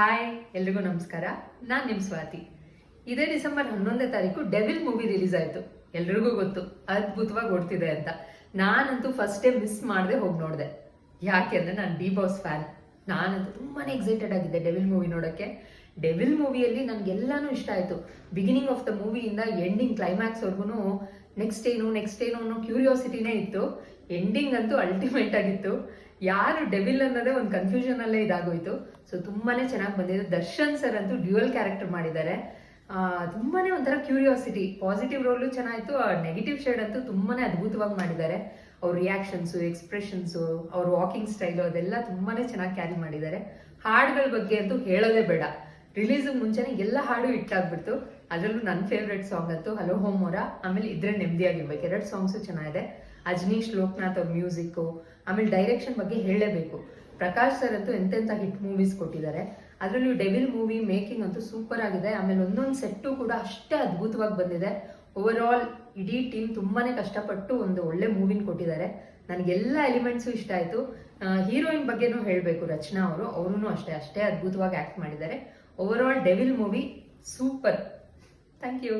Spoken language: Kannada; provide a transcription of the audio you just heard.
ಹಾಯ್, ಎಲ್ರಿಗೂ ನಮಸ್ಕಾರ. ನಾನು ನಿಮ್ಮ ಸ್ವಾತಿ. ಇದೇ ಡಿಸೆಂಬರ್ 11ನೇ ತಾರೀಕು ಡೆವಿಲ್ ಮೂವಿ ರಿಲೀಸ್ ಆಯಿತು. ಎಲ್ರಿಗೂ ಗೊತ್ತು ಅದ್ಭುತವಾಗಿ ಓಡ್ತಿದೆ ಅಂತ. ನಾನಂತೂ ಫಸ್ಟ್ ಡೇ ಮಿಸ್ ಮಾಡದೆ ಹೋಗಿ ನೋಡಿದೆ. ಯಾಕೆಂದ್ರೆ ನಾನು ಡಿ ಬಾಸ್ ಫ್ಯಾನ್. ನಾನಂತೂ ತುಂಬಾನೇ ಎಕ್ಸೈಟೆಡ್ ಆಗಿದ್ದೆ ಡೆವಿಲ್ ಮೂವಿ ನೋಡೋಕ್ಕೆ. ಡೆವಿಲ್ ಮೂವಿಯಲ್ಲಿ ನನಗೆಲ್ಲಾನು ಇಷ್ಟ ಆಯಿತು. ಬಿಗಿನಿಂಗ್ ಆಫ್ ದ ಮೂವಿಯಿಂದ ಎಂಡಿಂಗ್ ಕ್ಲೈಮ್ಯಾಕ್ಸ್ವರೆಗೂ ನೆಕ್ಸ್ಟ್ ಏನು ಅನ್ನೋ ಕ್ಯೂರಿಯಾಸಿಟಿನೇ ಇತ್ತು. ಎಂಡಿಂಗ್ ಅಂತೂ ಅಲ್ಟಿಮೇಟ್ ಆಗಿತ್ತು. ಯಾರು ಡೆವಿಲ್ ಅನ್ನೋದೇ ಒಂದು ಕನ್ಫ್ಯೂಷನ್ ಅಲ್ಲೇ ಇದಾಗೋಯ್ತು. ಸೊ ತುಂಬಾನೇ ಚೆನ್ನಾಗಿ ಬಂದಿದೆ. ದರ್ಶನ್ ಸರ್ ಅಂತೂ ಡ್ಯೂಯಲ್ ಕ್ಯಾರೆಕ್ಟರ್ ಮಾಡಿದ್ದಾರೆ. ತುಂಬಾನೇ ಒಂಥರ ಕ್ಯೂರಿಯಾಸಿಟಿ. ಪಾಸಿಟಿವ್ ರೋಲು ಚೆನ್ನಾಗಿತ್ತು, ನೆಗೆಟಿವ್ ಶೇಡ್ ಅಂತೂ ತುಂಬಾನೇ ಅದ್ಭುತವಾಗಿ ಮಾಡಿದ್ದಾರೆ. ಅವ್ರ ರಿಯಾಕ್ಷನ್ಸು, ಎಕ್ಸ್ಪ್ರೆಷನ್ಸು, ಅವ್ರ ವಾಕಿಂಗ್ ಸ್ಟೈಲು ಅದೆಲ್ಲ ತುಂಬಾನೇ ಚೆನ್ನಾಗಿ ಕ್ಯಾರಿ ಮಾಡಿದ್ದಾರೆ. ಹಾಡುಗಳ ಬಗ್ಗೆ ಅಂತೂ ಹೇಳೋದೇ ಬೇಡ. ರಿಲೀಸ್ ಮುಂಚೆನೆ ಎಲ್ಲ ಹಾಡು ಹಿಟ್ಟಾಗ್ಬಿಡ್ತು. ಅದರಲ್ಲೂ ನನ್ನ ಫೇವ್ರೆಟ್ ಸಾಂಗ್ ಅಂತೂ ಹಲೋ ಹೋಮೋರ, ಆಮೇಲೆ ಇದ್ರೆ ನೆಮ್ಮದಿಯಾಗಿರ್ಬೇಕು. 2 ಸಾಂಗ್ಸು ಚೆನ್ನಾಗಿದೆ. ಅಜನೀಶ್ ಲೋಕನಾಥ್ ಅವ್ರ ಮ್ಯೂಸಿಕ್ಕು, ಆಮೇಲೆ ಡೈರೆಕ್ಷನ್ ಬಗ್ಗೆ ಹೇಳಲೇಬೇಕು. ಪ್ರಕಾಶ್ ಸರ್ ಅಂತೂ ಎಂತೆಂಥ ಹಿಟ್ ಮೂವೀಸ್ ಕೊಟ್ಟಿದ್ದಾರೆ. ಅದರಲ್ಲೂ ಡೆವಿಲ್ ಮೂವಿ ಮೇಕಿಂಗ್ ಅಂತೂ ಸೂಪರ್ ಆಗಿದೆ. ಆಮೇಲೆ ಒಂದೊಂದು ಸೆಟ್ಟು ಕೂಡ ಅಷ್ಟೇ ಅದ್ಭುತವಾಗಿ ಬಂದಿದೆ. ಓವರ್ ಆಲ್ ಇಡೀ ಟೀಮ್ ತುಂಬಾನೇ ಕಷ್ಟಪಟ್ಟು ಒಂದು ಒಳ್ಳೆ ಮೂವಿನ ಕೊಟ್ಟಿದ್ದಾರೆ. ನನಗೆಲ್ಲ ಎಲಿಮೆಂಟ್ಸು ಇಷ್ಟ ಆಯಿತು. ಹೀರೋಯಿನ್ ಬಗ್ಗೆನೂ ಹೇಳಬೇಕು, ರಚನಾ ಅವರು ಅಷ್ಟೇ ಅದ್ಭುತವಾಗಿ ಆ್ಯಕ್ಟ್ ಮಾಡಿದ್ದಾರೆ. Overall devil movie super. Thank you.